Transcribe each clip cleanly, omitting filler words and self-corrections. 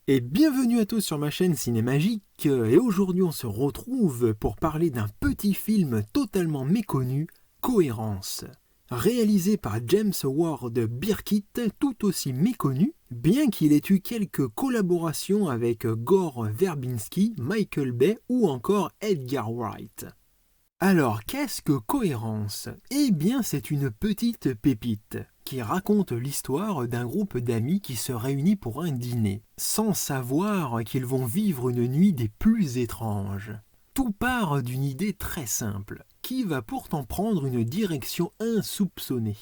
Et bienvenue à tous sur ma chaîne Cinémagique, et aujourd'hui on se retrouve pour parler d'un petit film totalement méconnu, Cohérence. Réalisé par James Ward Birkitt, tout aussi méconnu, bien qu'il ait eu quelques collaborations avec Gore Verbinski, Michael Bay ou encore Edgar Wright. Alors, qu'est-ce que Cohérence ? Eh bien, c'est une petite pépite qui raconte l'histoire d'un groupe d'amis qui se réunit pour un dîner, sans savoir qu'ils vont vivre une nuit des plus étranges. Tout part d'une idée très simple, qui va pourtant prendre une direction insoupçonnée.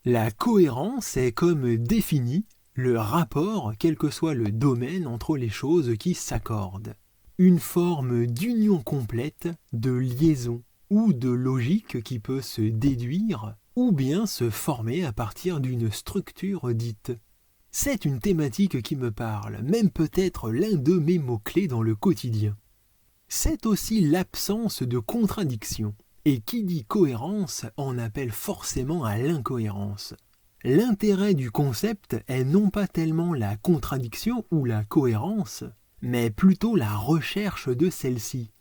La cohérence est comme définie le rapport, quel que soit le domaine, entre les choses qui s'accordent. Une forme d'union complète, de liaison ou de logique qui peut se déduire ou bien se former à partir d'une structure dite. C'est une thématique qui me parle, même peut-être l'un de mes mots-clés dans le quotidien. C'est aussi l'absence de contradiction, et qui dit cohérence en appelle forcément à l'incohérence. L'intérêt du concept est non pas tellement la contradiction ou la cohérence, mais plutôt la recherche de celle-ci.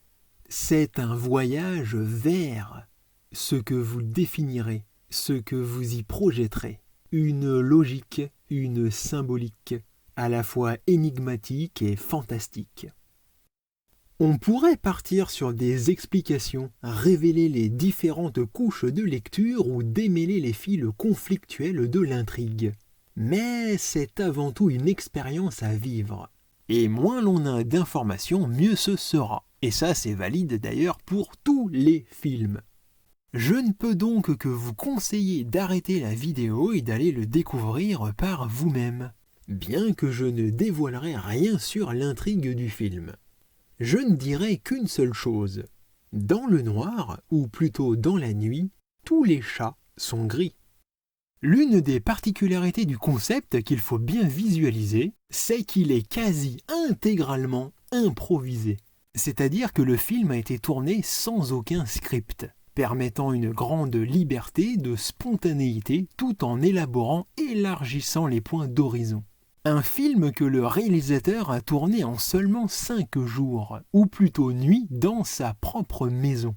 C'est un voyage vers ce que vous définirez, ce que vous y projetterez. Une logique, une symbolique, à la fois énigmatique et fantastique. On pourrait partir sur des explications, révéler les différentes couches de lecture ou démêler les fils conflictuels de l'intrigue. Mais c'est avant tout une expérience à vivre. Et moins l'on a d'informations, mieux ce sera. Et ça, c'est valide d'ailleurs pour tous les films. Je ne peux donc que vous conseiller d'arrêter la vidéo et d'aller le découvrir par vous-même, bien que je ne dévoilerai rien sur l'intrigue du film. Je ne dirai qu'une seule chose. Dans le noir, ou plutôt dans la nuit, tous les chats sont gris. L'une des particularités du concept qu'il faut bien visualiser, c'est qu'il est quasi intégralement improvisé. C'est-à-dire que le film a été tourné sans aucun script, permettant une grande liberté de spontanéité tout en élargissant les points d'horizon. Un film que le réalisateur a tourné en seulement 5 jours, ou plutôt nuit, dans sa propre maison.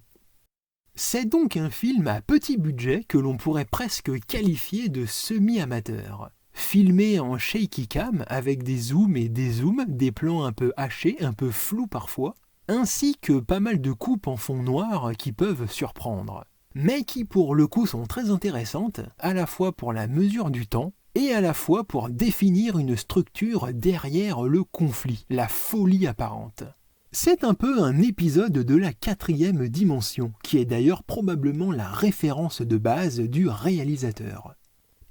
C'est donc un film à petit budget que l'on pourrait presque qualifier de semi-amateur. Filmé en shaky cam avec des zooms et des zooms, des plans un peu hachés, un peu flous parfois, ainsi que pas mal de coupes en fond noir qui peuvent surprendre. Mais qui pour le coup sont très intéressantes, à la fois pour la mesure du temps, et à la fois pour définir une structure derrière le conflit, la folie apparente. C'est un peu un épisode de la 4e dimension, qui est d'ailleurs probablement la référence de base du réalisateur.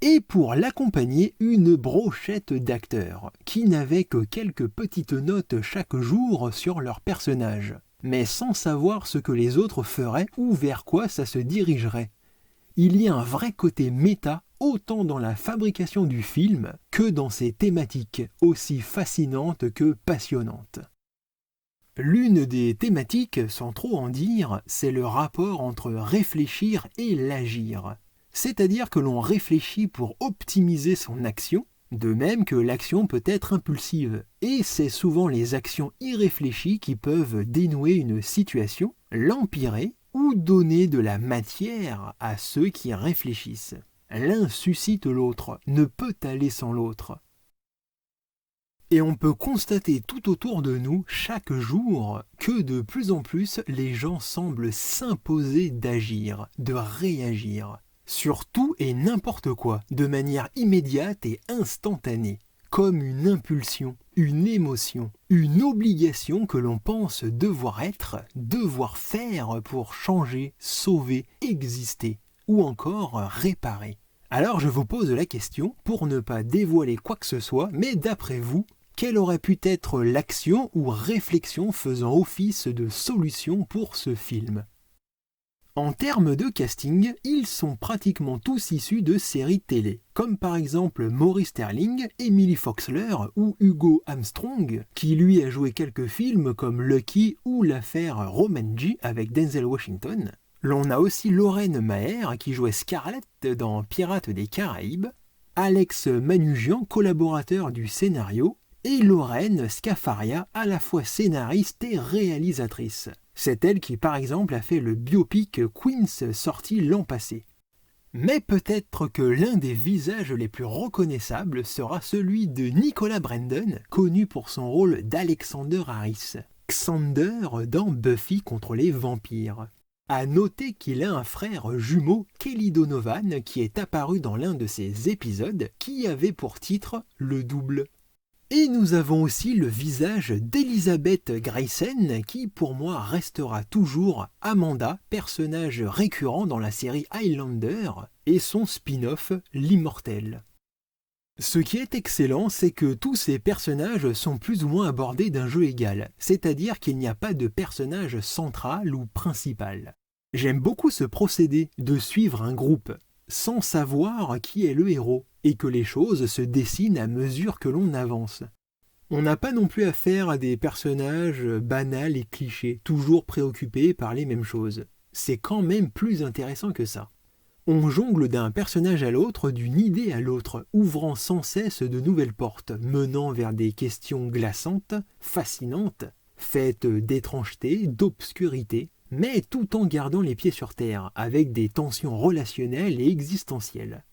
Et pour l'accompagner, une brochette d'acteurs, qui n'avaient que quelques petites notes chaque jour sur leurs personnages, mais sans savoir ce que les autres feraient ou vers quoi ça se dirigerait. Il y a un vrai côté méta, autant dans la fabrication du film que dans ses thématiques, aussi fascinantes que passionnantes. L'une des thématiques, sans trop en dire, c'est le rapport entre réfléchir et l'agir. C'est-à-dire que l'on réfléchit pour optimiser son action, de même que l'action peut être impulsive. Et c'est souvent les actions irréfléchies qui peuvent dénouer une situation, l'empirer ou donner de la matière à ceux qui réfléchissent. L'un suscite l'autre, ne peut aller sans l'autre. Et on peut constater tout autour de nous, chaque jour, que de plus en plus, les gens semblent s'imposer d'agir, de réagir, sur tout et n'importe quoi, de manière immédiate et instantanée, comme une impulsion, une émotion, une obligation que l'on pense devoir être, devoir faire pour changer, sauver, exister, ou encore réparer. Alors je vous pose la question, pour ne pas dévoiler quoi que ce soit, mais d'après vous, quelle aurait pu être l'action ou réflexion faisant office de solution pour ce film ? En termes de casting, ils sont pratiquement tous issus de séries télé, comme par exemple Maurice Sterling, Emily Foxler ou Hugo Armstrong, qui lui a joué quelques films comme Lucky ou l'affaire Romanji avec Denzel Washington. L'on a aussi Lorraine Maher qui jouait Scarlett dans Pirates des Caraïbes, Alex Manoogian, collaborateur du scénario, et Lorraine Scafaria, à la fois scénariste et réalisatrice. C'est elle qui par exemple a fait le biopic Queens sorti l'an passé. Mais peut-être que l'un des visages les plus reconnaissables sera celui de Nicolas Brandon, connu pour son rôle d'Alexander Harris, Xander dans Buffy contre les vampires. À noter qu'il a un frère jumeau, Kelly Donovan, qui est apparu dans l'un de ses épisodes, qui avait pour titre Le Double. Et nous avons aussi le visage d'Elizabeth Grayson, qui pour moi restera toujours Amanda, personnage récurrent dans la série Highlander, et son spin-off L'Immortel. Ce qui est excellent, c'est que tous ces personnages sont plus ou moins abordés d'un jeu égal, c'est-à-dire qu'il n'y a pas de personnage central ou principal. J'aime beaucoup ce procédé de suivre un groupe, sans savoir qui est le héros, et que les choses se dessinent à mesure que l'on avance. On n'a pas non plus affaire à des personnages banals et clichés, toujours préoccupés par les mêmes choses. C'est quand même plus intéressant que ça. On jongle d'un personnage à l'autre, d'une idée à l'autre, ouvrant sans cesse de nouvelles portes, menant vers des questions glaçantes, fascinantes, faites d'étrangeté, d'obscurité, mais tout en gardant les pieds sur terre, avec des tensions relationnelles et existentielles.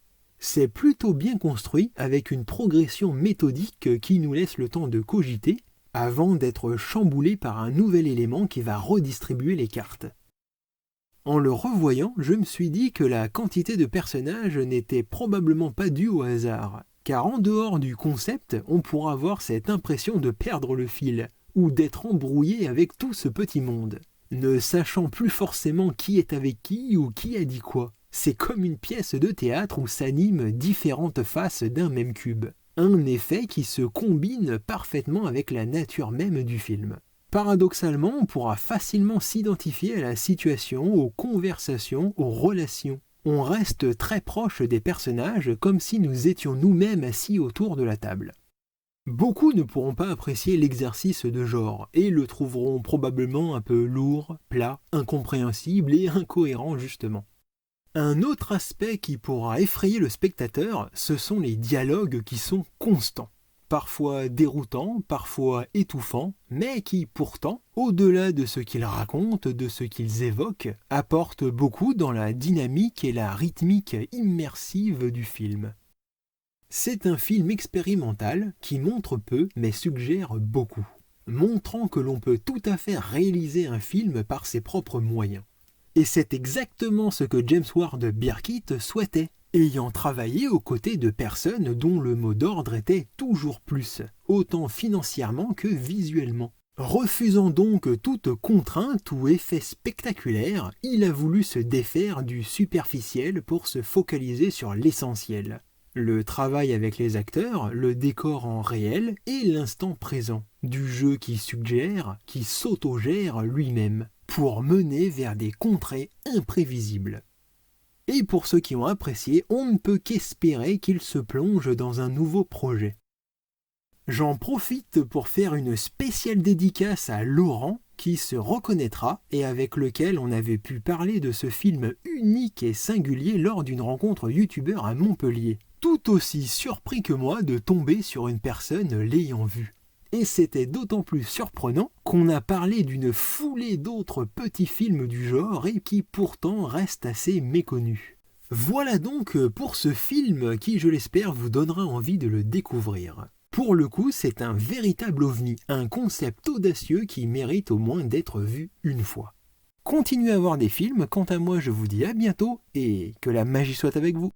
C'est plutôt bien construit, avec une progression méthodique qui nous laisse le temps de cogiter, avant d'être chamboulé par un nouvel élément qui va redistribuer les cartes. En le revoyant, je me suis dit que la quantité de personnages n'était probablement pas due au hasard, car en dehors du concept, on pourra avoir cette impression de perdre le fil, ou d'être embrouillé avec tout ce petit monde, ne sachant plus forcément qui est avec qui ou qui a dit quoi. C'est comme une pièce de théâtre où s'animent différentes faces d'un même cube, un effet qui se combine parfaitement avec la nature même du film. Paradoxalement, on pourra facilement s'identifier à la situation, aux conversations, aux relations. On reste très proche des personnages comme si nous étions nous-mêmes assis autour de la table. Beaucoup ne pourront pas apprécier l'exercice de genre et le trouveront probablement un peu lourd, plat, incompréhensible et incohérent justement. Un autre aspect qui pourra effrayer le spectateur, ce sont les dialogues qui sont constants. Parfois déroutants, parfois étouffants, mais qui pourtant, au-delà de ce qu'ils racontent, de ce qu'ils évoquent, apportent beaucoup dans la dynamique et la rythmique immersive du film. C'est un film expérimental qui montre peu mais suggère beaucoup, montrant que l'on peut tout à fait réaliser un film par ses propres moyens. Et c'est exactement ce que James Ward Birkitt souhaitait, ayant travaillé aux côtés de personnes dont le mot d'ordre était toujours plus, autant financièrement que visuellement. Refusant donc toute contrainte ou effet spectaculaire, il a voulu se défaire du superficiel pour se focaliser sur l'essentiel. Le travail avec les acteurs, le décor en réel et l'instant présent, du jeu qui suggère, qui s'autogère lui-même, pour mener vers des contrées imprévisibles. Et pour ceux qui ont apprécié, on ne peut qu'espérer qu'ils se plongent dans un nouveau projet. J'en profite pour faire une spéciale dédicace à Laurent, qui se reconnaîtra et avec lequel on avait pu parler de ce film unique et singulier lors d'une rencontre youtubeur à Montpellier. Tout aussi surpris que moi de tomber sur une personne l'ayant vu. Et c'était d'autant plus surprenant qu'on a parlé d'une foulée d'autres petits films du genre et qui pourtant restent assez méconnus. Voilà donc pour ce film qui, je l'espère, vous donnera envie de le découvrir. Pour le coup, c'est un véritable ovni, un concept audacieux qui mérite au moins d'être vu une fois. Continuez à voir des films, quant à moi je vous dis à bientôt et que la magie soit avec vous.